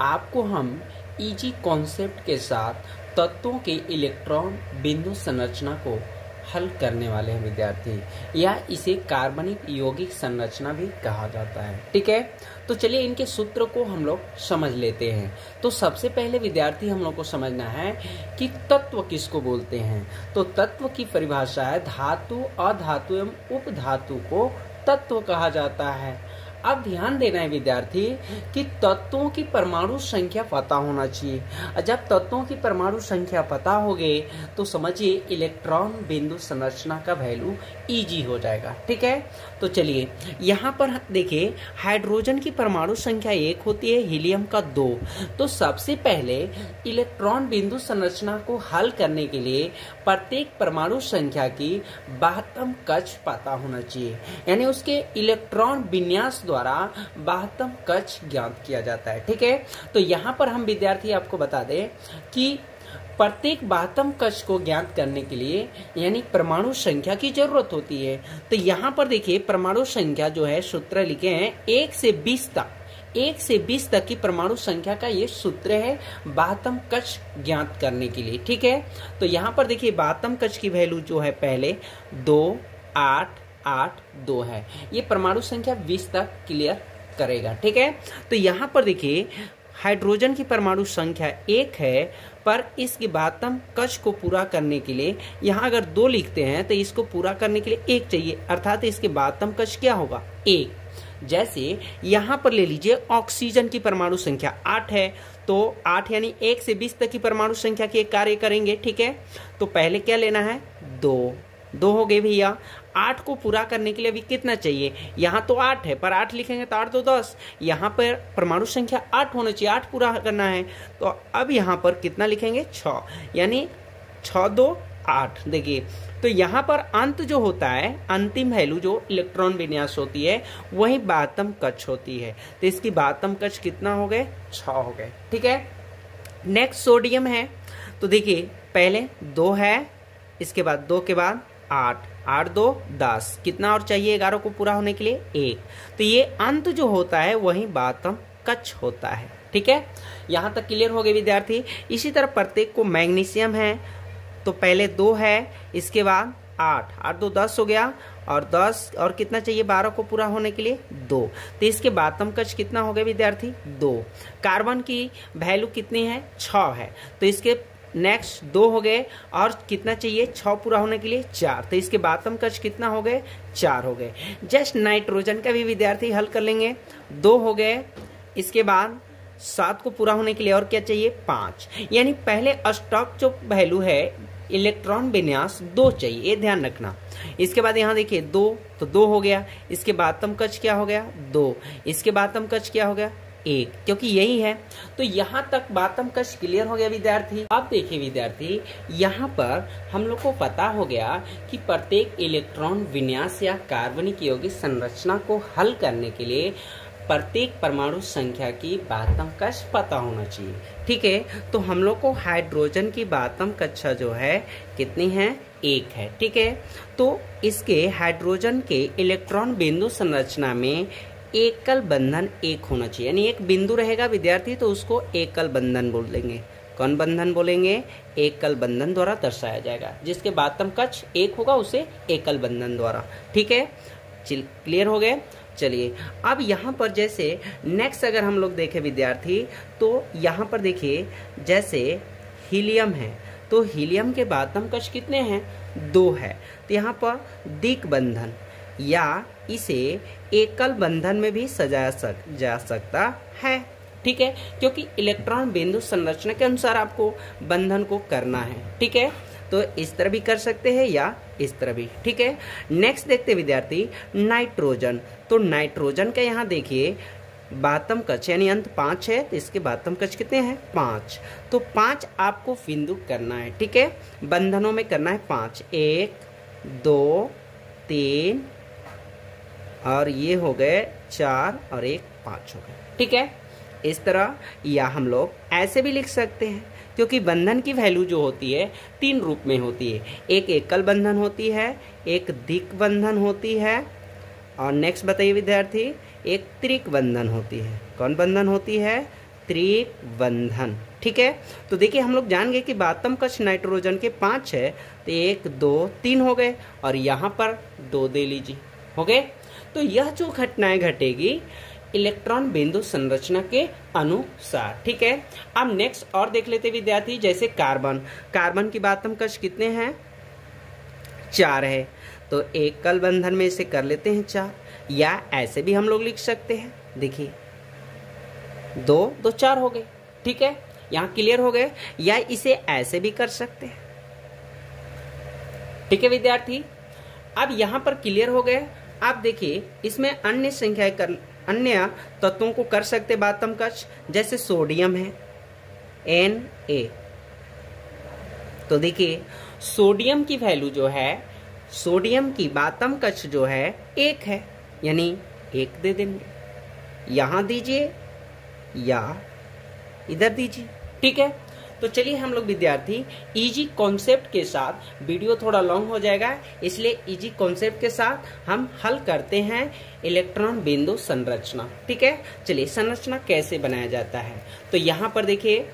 आपको हम easy concept के साथ तत्वों के इलेक्ट्रॉन बिंदु संरचना को हल करने वाले हैं विद्यार्थी, या इसे कार्बनिक यौगिक संरचना भी कहा जाता है। ठीक है, तो चलिए इनके सूत्र को हम लोग समझ लेते हैं। तो सबसे पहले विद्यार्थी हम लोग को समझना है कि तत्व किसको बोलते हैं। तो तत्व की परिभाषा है धातु, अधातु एवं उपधातु को तत्व कहा जाता है। अब ध्यान देना है विद्यार्थी कि तत्वों की परमाणु संख्या पता होना चाहिए। जब तत्वों की परमाणु संख्या पता होगे तो समझिए इलेक्ट्रॉन बिंदु संरचना का वैल्यू इजी हो जाएगा। ठीक है, तो चलिए यहाँ पर देखिए हाइड्रोजन की परमाणु संख्या 1 होती है, हीलियम का 2। तो सबसे पहले इलेक्ट्रॉन बिंदु संरचना को हल करने के लिए प्रत्येक परमाणु संख्या की 72 कक्ष पता होना चाहिए, यानी उसके इलेक्ट्रॉन विन्यास द्वारा 72 कक्ष ज्ञात किया जाता है। ठीक है, तो यहाँ पर हम विद्यार्थी आपको बता दें कि प्रत्येक 72 कक्ष को ज्ञात करने के लिए यानी परमाणु संख्या की जरूरत होती है। तो यहाँ पर देखिए परमाणु संख्या जो है सूत्र लिखे हैं 1 से 20 तक, 1 से 20 तक की परमाणु संख्या का ये सूत्र है 72 कक्ष ज्ञात करने के लिए। ठीक है, तो यहाँ पर देखिए 72 कक्ष की वैल्यू जो है पहले 2, 8, 8, 2 है। ये परमाणु संख्या 20 तक क्लियर करेगा। ठीक है, तो यहाँ पर देखिए हाइड्रोजन की परमाणु संख्या 1 है, पर इसकी 72 कक्ष को पूरा करने के लिए यहाँ अगर 2 लिखते हैं तो इसको पूरा करने के लिए 1 चाहिए, अर्थात इसके 72 कक्ष क्या होगा 1। जैसे यहाँ पर ले लीजिए ऑक्सीजन की परमाणु संख्या 8 है, तो 8 यानी 1 से 20 तक की परमाणु संख्या के कार्य करेंगे। ठीक है, तो पहले क्या लेना है 2 हो गए भैया। 8 को पूरा करने के लिए अभी कितना चाहिए, यहाँ तो 8 है पर 8 लिखेंगे तो 8 2 10, यहाँ पर परमाणु संख्या 8 होना चाहिए, 8 पूरा करना है। तो अब यहाँ पर कितना लिखेंगे 6, यानी 6 2 8। देखिए तो यहाँ पर अंत जो होता है अंतिम वैल्यू जो इलेक्ट्रॉन विन्यास होती है वही 72 कक्ष होती है। तो इसकी 72 कक्ष कितना हो गए 6 हो गए। ठीक है, नेक्स्ट सोडियम है। तो देखिए पहले 2 है, इसके बाद 2 के बाद 8, 8 2 10, कितना और चाहिए 11 को पूरा होने के लिए 1। तो ये अंत जो होता है वही 72 कक्ष होता है। ठीक है, यहाँ तक क्लियर हो गए विद्यार्थी। इसी तरह प्रत्येक को मैग्नीशियम है, तो पहले 2 है, इसके बाद 8, 8 2 10 हो गया, और 10 और कितना चाहिए 12 को पूरा होने के लिए 2। तो इसके 72 कक्ष कितना हो गए विद्यार्थी 2। कार्बन की वैल्यू कितनी है 6 है, तो इसके नेक्स्ट 2 हो गए, और कितना चाहिए 6 पूरा होने के लिए 4। तो इसके 72 कक्ष कितना हो गए 4 हो गए। जस्ट नाइट्रोजन का भी विद्यार्थी हल कर लेंगे, 2 हो गए, इसके बाद 7 को पूरा होने के लिए और क्या चाहिए 5, यानी पहले स्टॉक जो वैल्यू है इलेक्ट्रॉन विन्यास 2 चाहिए, ये ध्यान रखना। इसके बाद यहाँ देखिए 2, तो 2 हो गया, इसके 72 कक्ष क्या हो गया 2, इसके 72 कक्ष क्या हो गया 1, क्योंकि यही है। तो यहाँ तक 72 कक्ष क्लियर हो गया विद्यार्थी। अब देखिए विद्यार्थी यहाँ पर हम लोग को पता हो गया कि प्रत्येक इलेक्ट्रॉन विन्यास या कार्बनिक यौगिक संरचना को हल करने के लिए प्रत्येक परमाणु संख्या की 72 कक्ष पता होना चाहिए। ठीक है, तो हम लोग को हाइड्रोजन की 72 कक्षा जो है कितनी है 1 है। ठीक है, तो इसके हाइड्रोजन के इलेक्ट्रॉन बिंदु संरचना में एकल बंधन 1 होना चाहिए, यानी एक बिंदु रहेगा विद्यार्थी तो उसको एकल बंधन बोल देंगे। कौन बंधन बोलेंगे एकल बंधन द्वारा दर्शाया जाएगा, जिसके 72 कक्ष 1 होगा उसे एकल बंधन द्वारा। ठीक है, क्लियर हो गए। चलिए अब यहाँ पर जैसे नेक्स्ट अगर हम लोग देखें विद्यार्थी, तो यहाँ पर देखिए जैसे हीलियम है, तो हीलियम के 72 कक्ष कितने हैं 2 है। तो यहाँ पर द्विक बंधन या इसे एकल बंधन में भी सजाया जा सकता है। ठीक है, क्योंकि इलेक्ट्रॉन बिंदु संरचना के अनुसार आपको बंधन को करना है। ठीक है, तो इस तरह भी कर सकते हैं या इस तरह भी। ठीक है, नेक्स्ट देखते हैं विद्यार्थी नाइट्रोजन। तो नाइट्रोजन का यहाँ देखिए 72 कक्ष यानी अंत 5 है, तो इसके 72 कक्ष कितने हैं 5। तो 5 आपको बिंदु करना है। ठीक है, बंधनों में करना है 5, 1 2 3 और ये हो गए 4 और 1 5 हो गए। ठीक है, इस तरह या हम लोग ऐसे भी लिख सकते हैं, क्योंकि बंधन की वैल्यू जो होती है 3 रूप में होती है। एक एकल बंधन होती है, एक द्विक बंधन होती है, और नेक्स्ट बताइए विद्यार्थी एक त्रिक बंधन होती है। कौन बंधन होती है त्रिक बंधन। ठीक है, तो देखिए हम लोग जान गए कि बातम कक्ष नाइट्रोजन के 5 है, तो 1 2 3 हो गए और यहाँ पर 2 दे लीजिए, हो गए। तो यह जो घटनाएं घटेगी इलेक्ट्रॉन बिंदु संरचना के अनुसार। ठीक है, अब नेक्स्ट और देख लेते विद्यार्थी, जैसे कार्बन। कार्बन की बातम कक्ष कितने हैं? 4 है, तो एकल बंधन में इसे कर लेते हैं 4, या ऐसे भी हम लोग लिख सकते हैं। देखिए 2 2 4 हो गए। ठीक है, यहाँ क्लियर हो गए, या इसे ऐसे भी कर सकते हैं। ठीक है विद्यार्थी, अब यहाँ पर क्लियर हो गए। आप देखिए इसमें अन्य संख्या कर अन्य तत्वों को कर सकते बातम कक्ष, जैसे सोडियम है Na। तो देखिए सोडियम की वैल्यू जो है, सोडियम की बातम कक्ष जो है 1 है, यानी 1 दे देंगे, यहां दीजिए या इधर दीजिए। ठीक है, तो चलिए हम लोग विद्यार्थी इजी कॉन्सेप्ट के साथ, वीडियो थोड़ा लॉन्ग हो जाएगा इसलिए इजी कॉन्सेप्ट के साथ हम हल करते हैं इलेक्ट्रॉन बिंदु संरचना। ठीक है, चलिए संरचना कैसे बनाया जाता है। तो यहाँ पर देखिए,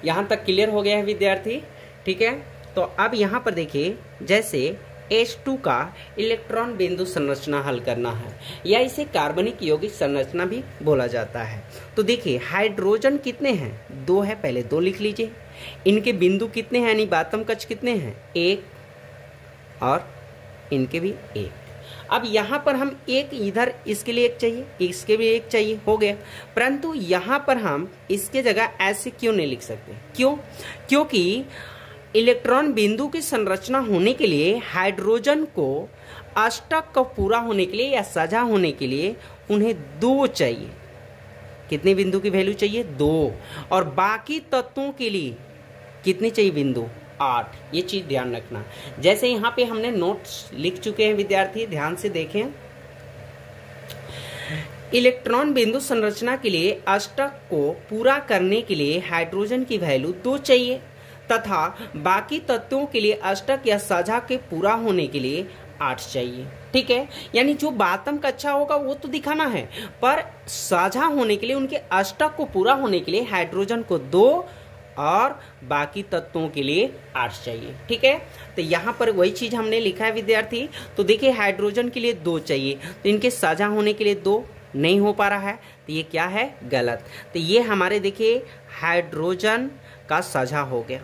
यहाँ तक क्लियर हो गया है विद्यार्थी। ठीक है, तो अब यहाँ पर देखिए जैसे H2 का इलेक्ट्रॉन बिंदु संरचना हल करना है, या इसे कार्बनिक यौगिक संरचना भी बोला जाता है। तो देखिए हाइड्रोजन कितने हैं? 2 है, पहले 2 लिख लीजिए। इनके बिंदु कितने हैं, यानी बातम कक्ष कितने हैं? 1, और इनके भी 1। अब यहाँ पर हम एक इधर इसके लिए 1 चाहिए, इसके भी 1 चाहिए, हो गया। परंतु यहाँ पर हम इसके जगह ऐसे क्यों नहीं लिख सकते? क्यों? क्योंकि इलेक्ट्रॉन बिंदु की संरचना होने के लिए हाइड्रोजन को अष्टक का पूरा होने के लिए या सजा होने के लिए उन्हें 2 चाहिए। कितने बिंदु की वैल्यू चाहिए? 2। और बाकी तत्वों के लिए कितनी चाहिए बिंदु? 8। ये चीज ध्यान रखना। जैसे यहाँ पे हमने नोट्स लिख चुके हैं विद्यार्थी, ध्यान से देखें। इलेक्ट्रॉन बिंदु संरचना के लिए अष्टक को पूरा करने के लिए हाइड्रोजन की वैल्यू 2 चाहिए, तथा बाकी तत्वों के लिए अष्टक या साझा के पूरा होने के लिए 8 चाहिए। ठीक है, यानी जो बातम कक्षा होगा वो तो दिखाना है, पर साझा होने के लिए, उनके अष्टक को पूरा होने के लिए हाइड्रोजन को 2 और बाकी तत्वों के लिए 8 चाहिए। ठीक है, तो यहाँ पर वही चीज हमने लिखा है विद्यार्थी। तो देखिए हाइड्रोजन के लिए 2 चाहिए, तो इनके साझा होने के लिए 2 नहीं हो पा रहा है, तो ये क्या है? गलत। तो ये हमारे देखिए हाइड्रोजन का साझा हो गया।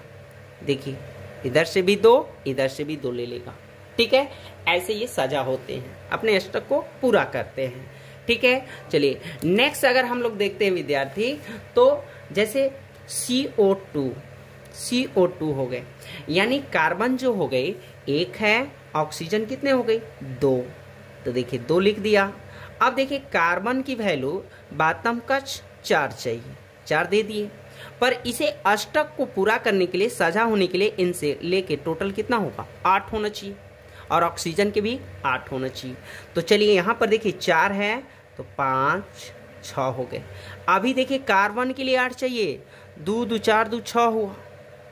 देखिए इधर से भी 2, इधर से भी 2 ले लेगा। ठीक है, ऐसे ये सजा होते हैं, अपने अष्टक को पूरा करते हैं। ठीक है, चलिए नेक्स्ट अगर हम लोग देखते हैं विद्यार्थी, तो जैसे CO2 हो गए, यानी कार्बन जो हो गए 1 है, ऑक्सीजन कितने हो गए? 2। तो देखिए 2 लिख दिया। अब देखिए कार्बन की वैल्यू बातम कक्ष 4 चाहिए, 4 दे दिए, पर इसे अष्टक को पूरा करने के लिए, साझा होने के लिए इनसे लेके टोटल कितना होगा? 8 होना चाहिए, और ऑक्सीजन के भी 8 होना चाहिए। तो चलिए यहाँ पर देखिए 4 है, तो 5 6 हो गए। अभी देखिए कार्बन के लिए 8 चाहिए, 2 2 4 2 6 हुआ।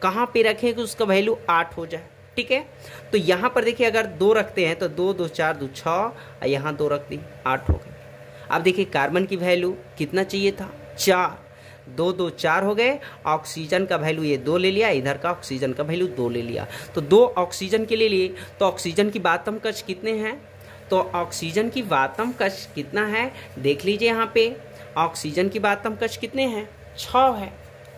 कहाँ पे रखें कि उसका वैल्यू 8 हो जाए? ठीक है, तो यहाँ पर देखिए अगर 2 रखते हैं तो 2 2 4 2 6, और यहाँ 2 रख दी, 8 हो गए। अब देखिए कार्बन की वैल्यू कितना चाहिए था? 4। 2 2 4 हो गए। ऑक्सीजन का वैल्यू ये 2 ले लिया, इधर का ऑक्सीजन का वैल्यू 2 ले लिया, तो 2 ऑक्सीजन के ले लिए। तो ऑक्सीजन की बातम कक्ष कितने हैं? तो ऑक्सीजन की बातम कक्ष कितना है? देख लीजिए यहाँ पे ऑक्सीजन की बातम कक्ष कितने हैं? 6 है।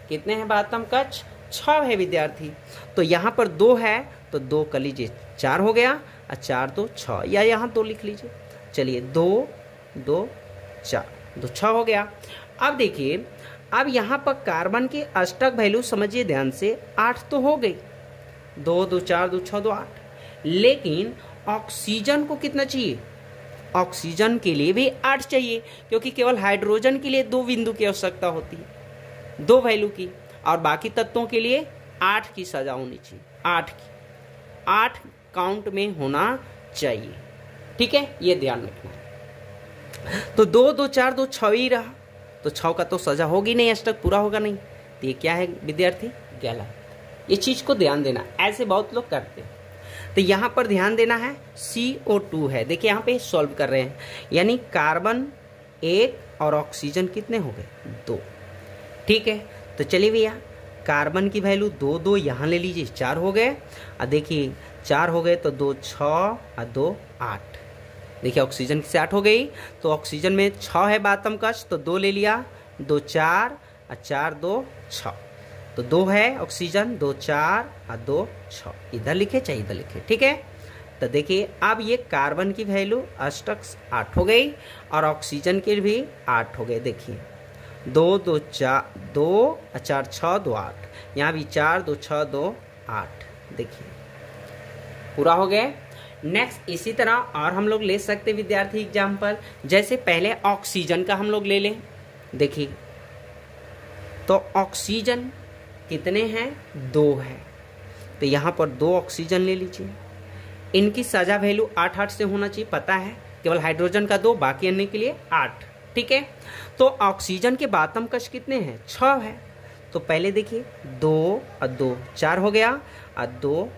कितने हैं बातम कक्ष? 6 है विद्यार्थी। तो यहाँ पर 2 है, तो 2 कर लीजिए, 4 हो गया, और 4 2 6, या यहाँ 2 लिख लीजिए। चलिए 2 2 4, 2 6 हो गया। अब देखिए, अब यहाँ पर कार्बन के अष्टक वैल्यू समझिए ध्यान से, 8 तो हो गई, 2 2 4 2 6 2 8। लेकिन ऑक्सीजन को कितना चाहिए? ऑक्सीजन के लिए भी 8 चाहिए, क्योंकि केवल हाइड्रोजन के लिए 2 बिंदु की आवश्यकता होती है, 2 वैल्यू की, और बाकी तत्वों के लिए 8 की सजा होनी चाहिए, 8 की, 8 काउंट में होना चाहिए। ठीक है, ये ध्यान रखना। तो 2 2 4 2 6 ही रहा, तो 6 का तो सजा होगी नहीं, अष्टक पूरा होगा नहीं, तो ये क्या है विद्यार्थी? गलत। ये चीज को ध्यान देना, ऐसे बहुत लोग करते हैं। तो यहाँ पर ध्यान देना है, CO2 है। देखिए यहाँ पे सॉल्व कर रहे हैं, यानी कार्बन 1 और ऑक्सीजन कितने हो गए? 2। ठीक है, तो चलिए भैया कार्बन की वैल्यू 2 2 यहाँ ले लीजिए, 4 हो गए। और देखिए 4 हो गए तो 2 6 और 2 8। देखिए ऑक्सीजन से 8 हो गई, तो ऑक्सीजन में 6 है बातम कक्ष, तो 2 ले लिया, 2 4 और 4 2 6, तो 2 है ऑक्सीजन, 2 4 और 2 6। इधर लिखे चाहे इधर लिखे, ठीक है। तो देखिए अब ये कार्बन की वैल्यू अष्टक 8 हो गई और ऑक्सीजन की भी 8 हो गए। देखिए 2 2 4 2 4 6 2 8, यहाँ भी 4 2 6 2 8। देखिए पूरा हो गया। नेक्स्ट इसी तरह और हम लोग ले सकते विद्यार्थी एग्जाम्पल, जैसे पहले ऑक्सीजन का हम लोग ले लें। देखिए तो ऑक्सीजन कितने हैं, 2 है, तो यहाँ पर 2 ऑक्सीजन ले लीजिए। इनकी साझा वैल्यू 8 8 से होना चाहिए, पता है, केवल हाइड्रोजन का 2, बाकी अन्य के लिए 8। ठीक है, तो ऑक्सीजन के बातम कक्ष कितने हैं, 6 है, तो पहले देखिए 2 और 2 4 हो गया, और 2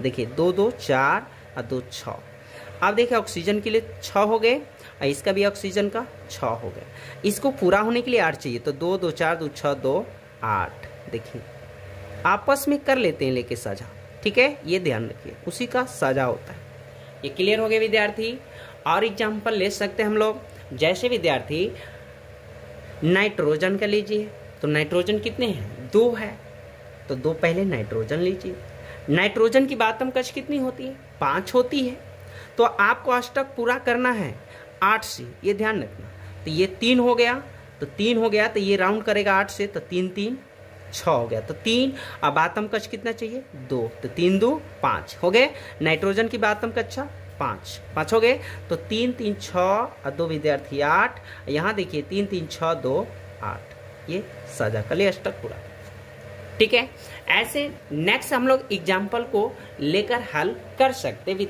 देखिए 2 2 4 और 2 6। अब देखिए ऑक्सीजन के लिए 6 हो गए और इसका भी ऑक्सीजन का 6 हो गए। इसको पूरा होने के लिए 8 चाहिए, तो 2 2 4 2 6 2 8। देखिए आपस में कर लेते हैं लेके साझा, ठीक है, ये ध्यान रखिए, उसी का साझा होता है। ये क्लियर हो गया विद्यार्थी। और एग्जाम्पल ले सकते हैं हम लोग, जैसे विद्यार्थी नाइट्रोजन का लीजिए, तो नाइट्रोजन कितने हैं, 2 है, तो 2 पहले नाइट्रोजन लीजिए। नाइट्रोजन की बातम कक्ष कितनी होती है, 5 होती है, तो आपको अष्टक पूरा करना है 8 से, ये ध्यान रखना। तो ये 3 हो गया, तो 3 हो गया, तो ये राउंड करेगा 8 से, तो 3 3 6 हो गया, तो 3। अब बातम कक्ष कितना चाहिए, 2, तो 3 2 5 हो गए। नाइट्रोजन की बातम कक्ष 5 हो गए, तो 3 3 6 और 2 विद्यार्थी 8। यहाँ देखिए 3 3 6 2 8, ये साझा कले अष्टक पूरा। ठीक है, ऐसे नेक्स्ट हम लोग एग्जाम्पल को लेकर हल कर सकते विद्यार्थी।